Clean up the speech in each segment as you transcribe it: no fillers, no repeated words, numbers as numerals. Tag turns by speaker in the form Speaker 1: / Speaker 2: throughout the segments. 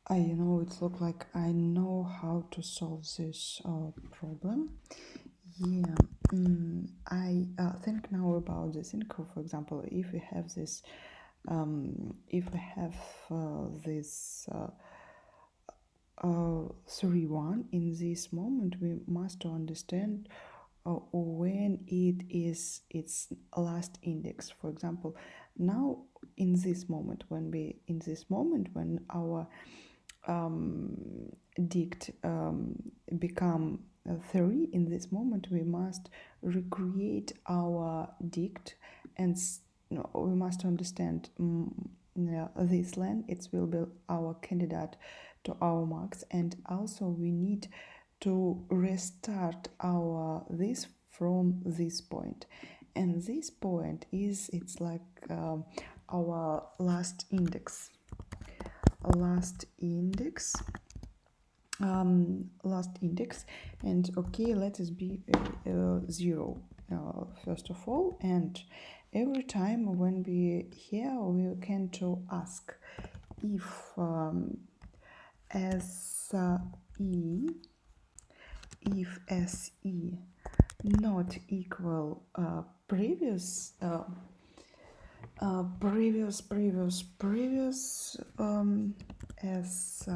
Speaker 1: It looks like I know how to solve this problem. Yeah, I think now about this. For example, if we have this, if we have this 3-1 in this moment, we must understand when it is its last index. For example, now in this moment, when our dict become 3, in this moment we must recreate our dict and we must understand this len it will be our candidate to our marks, and also we need to restart our this from this point, and this point is it's like our last index last index. And okay, let us be 0 first of all, and every time when we here we can to ask if SE if SE not equal previous as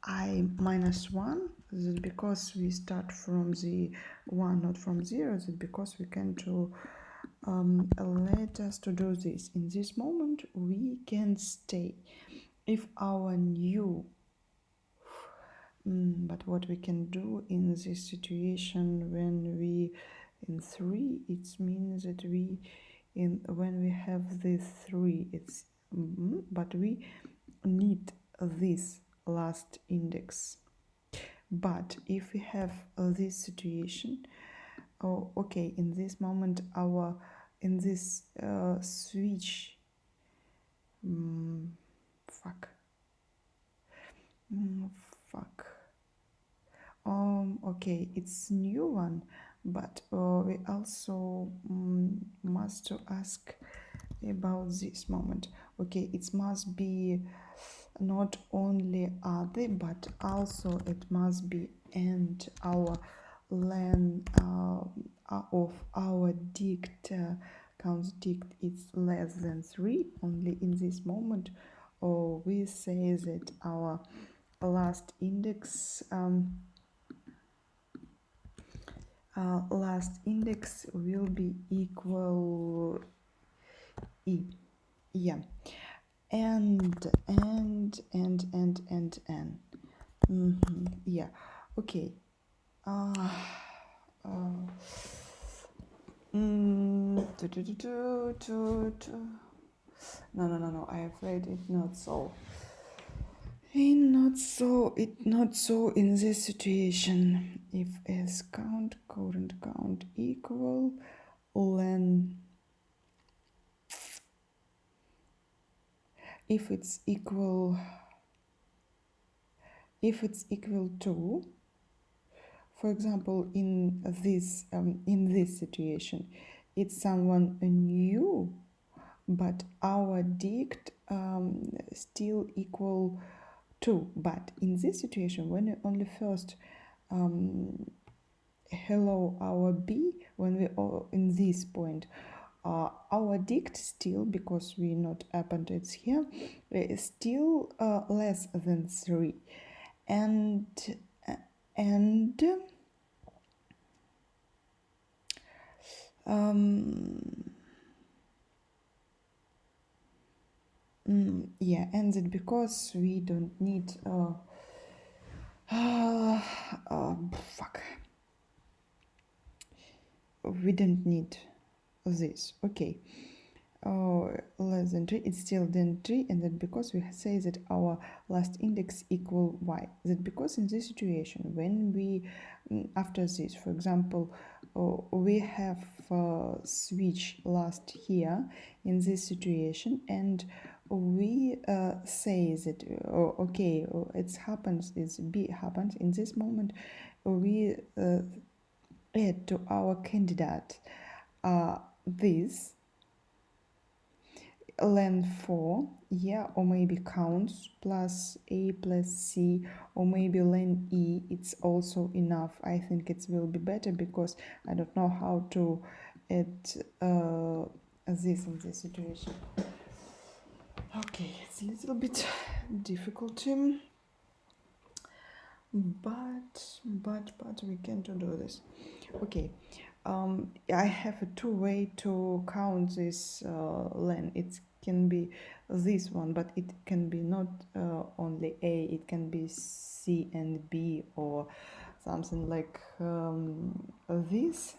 Speaker 1: I minus 1. This is because we start from the 1, not from 0. This is because we can to let us to do this. In this moment we can stay if our new but what we can do in this situation when we in 3, it means that we in when we have this 3, it's but we need this last index. But if we have this situation, okay, in this moment our in this switch fuck okay, it's new one, but we also must to ask about this moment. Okay, it must be not only other, but also it must be and our len of our dict counts dict is less than 3. Only in this moment, or we say that our last index will be equal e. Yeah, and yeah, okay. No, I afraid it not so. It not so in this situation. If s count current count equal len, if it's equal to, for example, in this situation, it's someone new, but our dict still equal 2. But in this situation, when we only first hello our b, when we are in this point, our dict still, because we not appended here, is still less than 3, and yeah, and it because we don't need fuck, we don't need this. Okay, less than 3, it's still than 3, and that because we say that our last index equal y. That because in this situation, when we after this, for example, we have switch last here in this situation, and we say that okay, it happens, it's b happens in this moment, we add to our candidate this len 4, yeah, or maybe counts plus a plus c, or maybe len e, it's also enough. I think it will be better because I don't know how to add this in this situation. Okay, it's a little bit difficult, but we can do this. Okay, I have a two-way to count this len. It can be this one, but it can be not only a, it can be c and b, or something like this.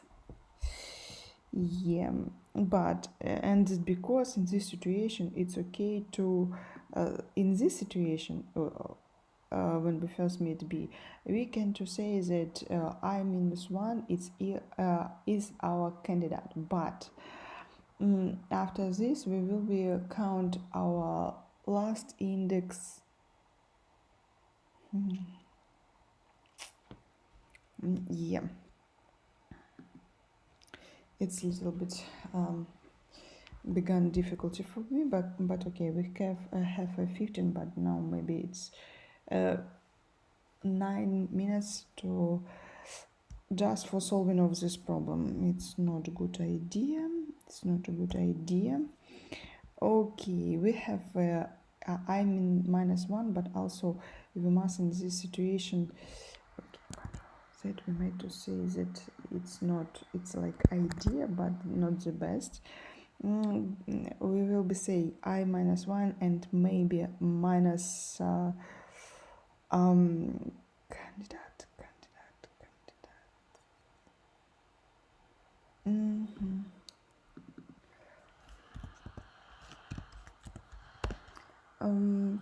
Speaker 1: Yeah, but and because in this situation it's okay to in this situation when we first meet b, we can to say that I minus 1 is our candidate, but after this we will be count our last index. Yeah, it's a little bit began difficulty for me, but okay, we have a 15, but now maybe it's 9 minutes to just for solving of this problem. It's not a good idea. It's not a good idea. Okay, we have I mean minus 1, but also we must in this situation that we might to say that it's not, it's like idea but not the best. We will be say I minus 1 and maybe minus candidate.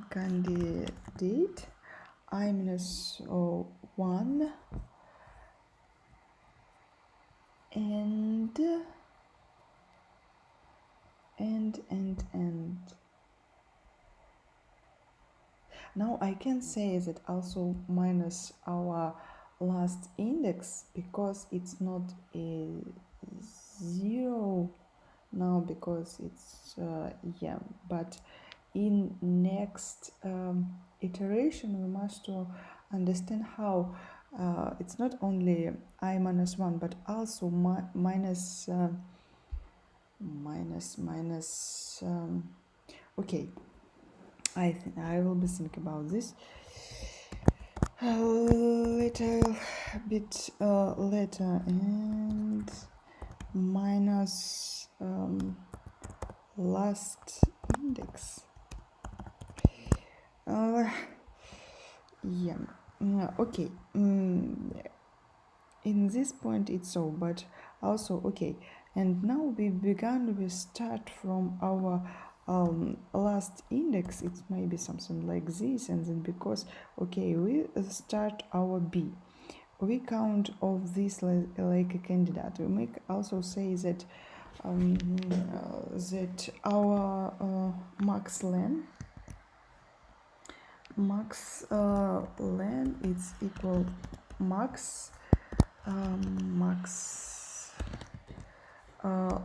Speaker 1: Candidate I minus 1 and now I can say that also minus our last index because it's not a 0 now because it's yeah, but in next iteration we must to understand how it's not only I minus 1 but also minus okay, I will be thinking about this a little bit later, and minus last index. Yeah, okay. In this point it's so, but also okay. And now we start from our last index. It's maybe something like this, and then because okay, we start our b, we count of this like a candidate. We make also say that that our max len is equal max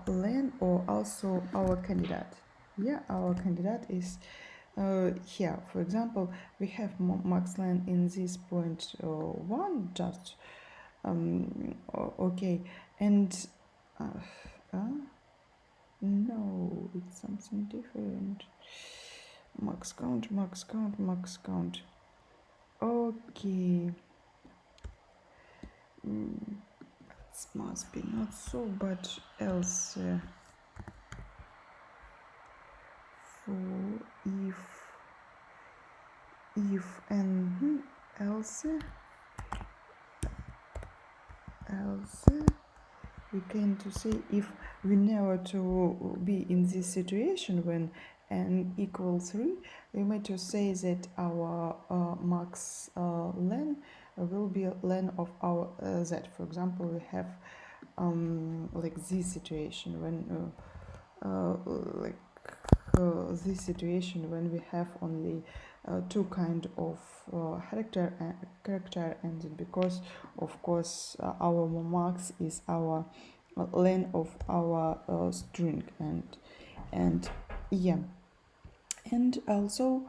Speaker 1: len or also our candidate. Yeah, our candidate is here. For example, we have max len in this point 1 just okay, and no, it's something different. Max count. Okay. It must be not so, but else for if and else we can to say if we never to be in this situation when n equals 3, we might just say that our max len will be len of our z. For example, we have like this situation when like this situation when we have only two kind of character, and because of course our max is our len of our string, and yeah. And also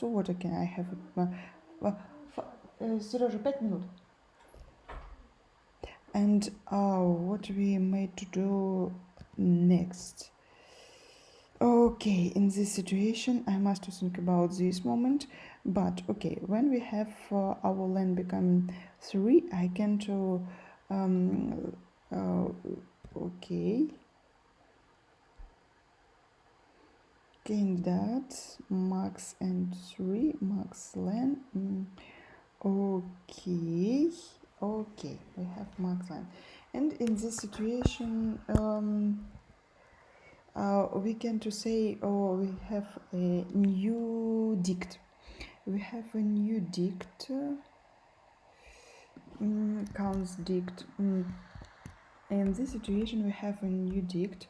Speaker 1: what again I have Сережа, 5 минут. And what we made to do next. Okay, in this situation I must think about this moment, but okay, when we have our len become 3, I can to okay, gain that max and 3 max len. Okay, okay, we have max len, and in this situation we can to say, oh, we have a new dict. We have a new dict, counts dict. In this situation, we have a new dict.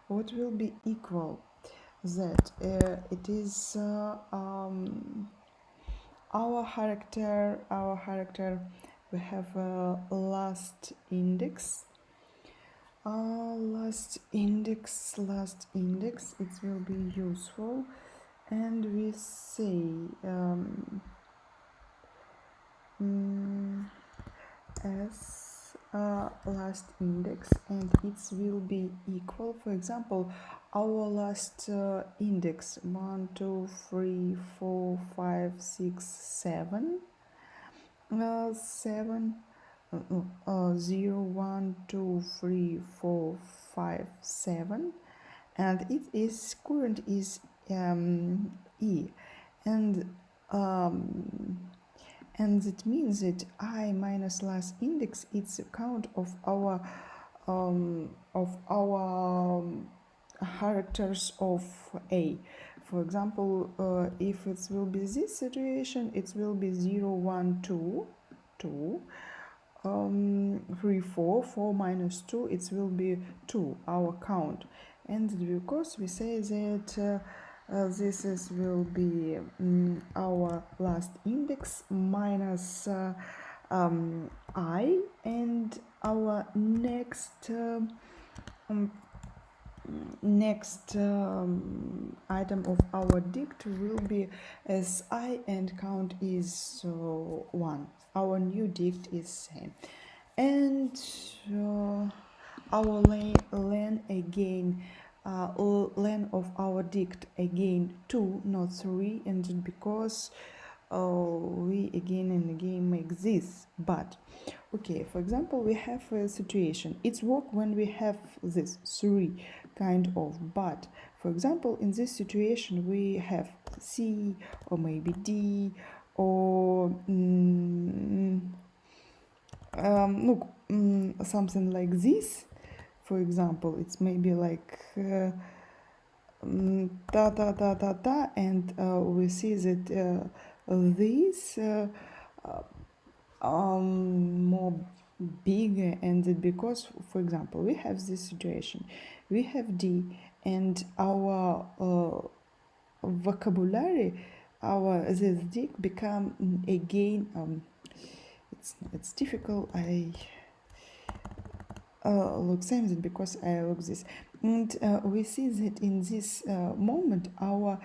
Speaker 1: What will be equal? That it is our character. We have a last index. Last index, it will be useful, and we say as last index, and it will be equal, for example, our last index 1 2 3 4 5 6 7 7 0 1 2 3 4 5 7, and it is current is e, and it means that I minus last index it's a count of our characters of a. For example, if it will be this situation, it will be 0 1 2 2 3 4 4 minus 2, it will be 2, our count. And because we say that this is will be our last index minus I, and our next item of our dict will be as I, and count is 1. Our new dict is same, and our len again, len of our dict again 2, not 3, and because we again and again make this. But okay, for example, we have a situation, it's work when we have this 3 kind of, but for example in this situation we have C or maybe D or look, something like this. For example, it's maybe like ta ta ta ta ta, and we see that this more bigger, and that because, for example, we have this situation, we have D, and our vocabulary, our this D become again. It's difficult. I look same that because I look this, and we see that in this moment our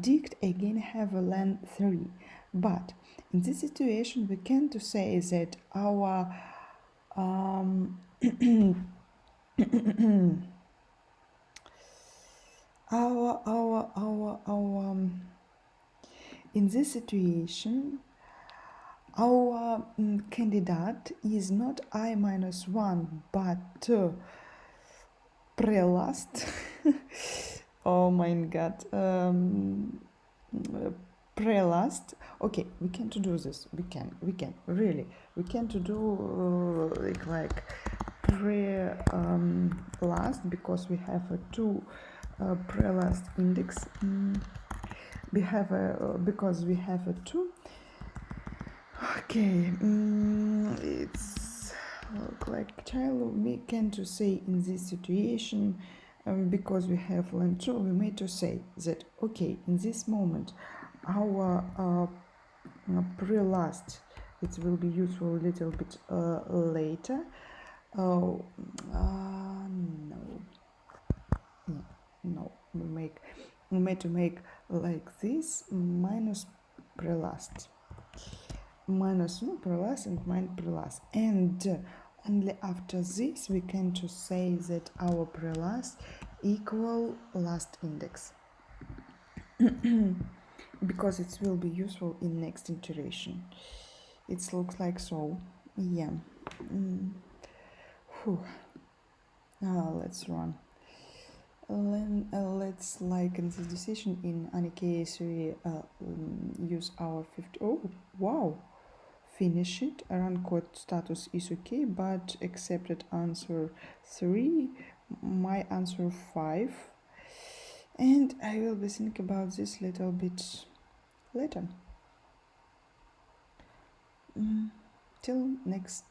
Speaker 1: dict again have a len 3, but in this situation we can to say that our in this situation our candidate is not I minus 1 but prelast. Oh my god, prelast. Okay, we can to do this, we can really, we can to do like pre last, because we have a 2 prelast index. We have a because we have a 2. Okay, it's like child, we can to say in this situation, because we have len 2, we made to say that okay, in this moment our pre-last, it will be useful a little bit later. No, no, we made to make like this minus prelast, minus no prelast and minus prelast, and only after this we can to say that our prelast equal last index because it will be useful in next iteration. It looks like so. Yeah. Whew. Let's run. Let's like in this decision in any case we use our 50. Oh wow, finish it. Run code status is okay, but accepted answer 3, my answer 5, and I will be think about this little bit later. Till next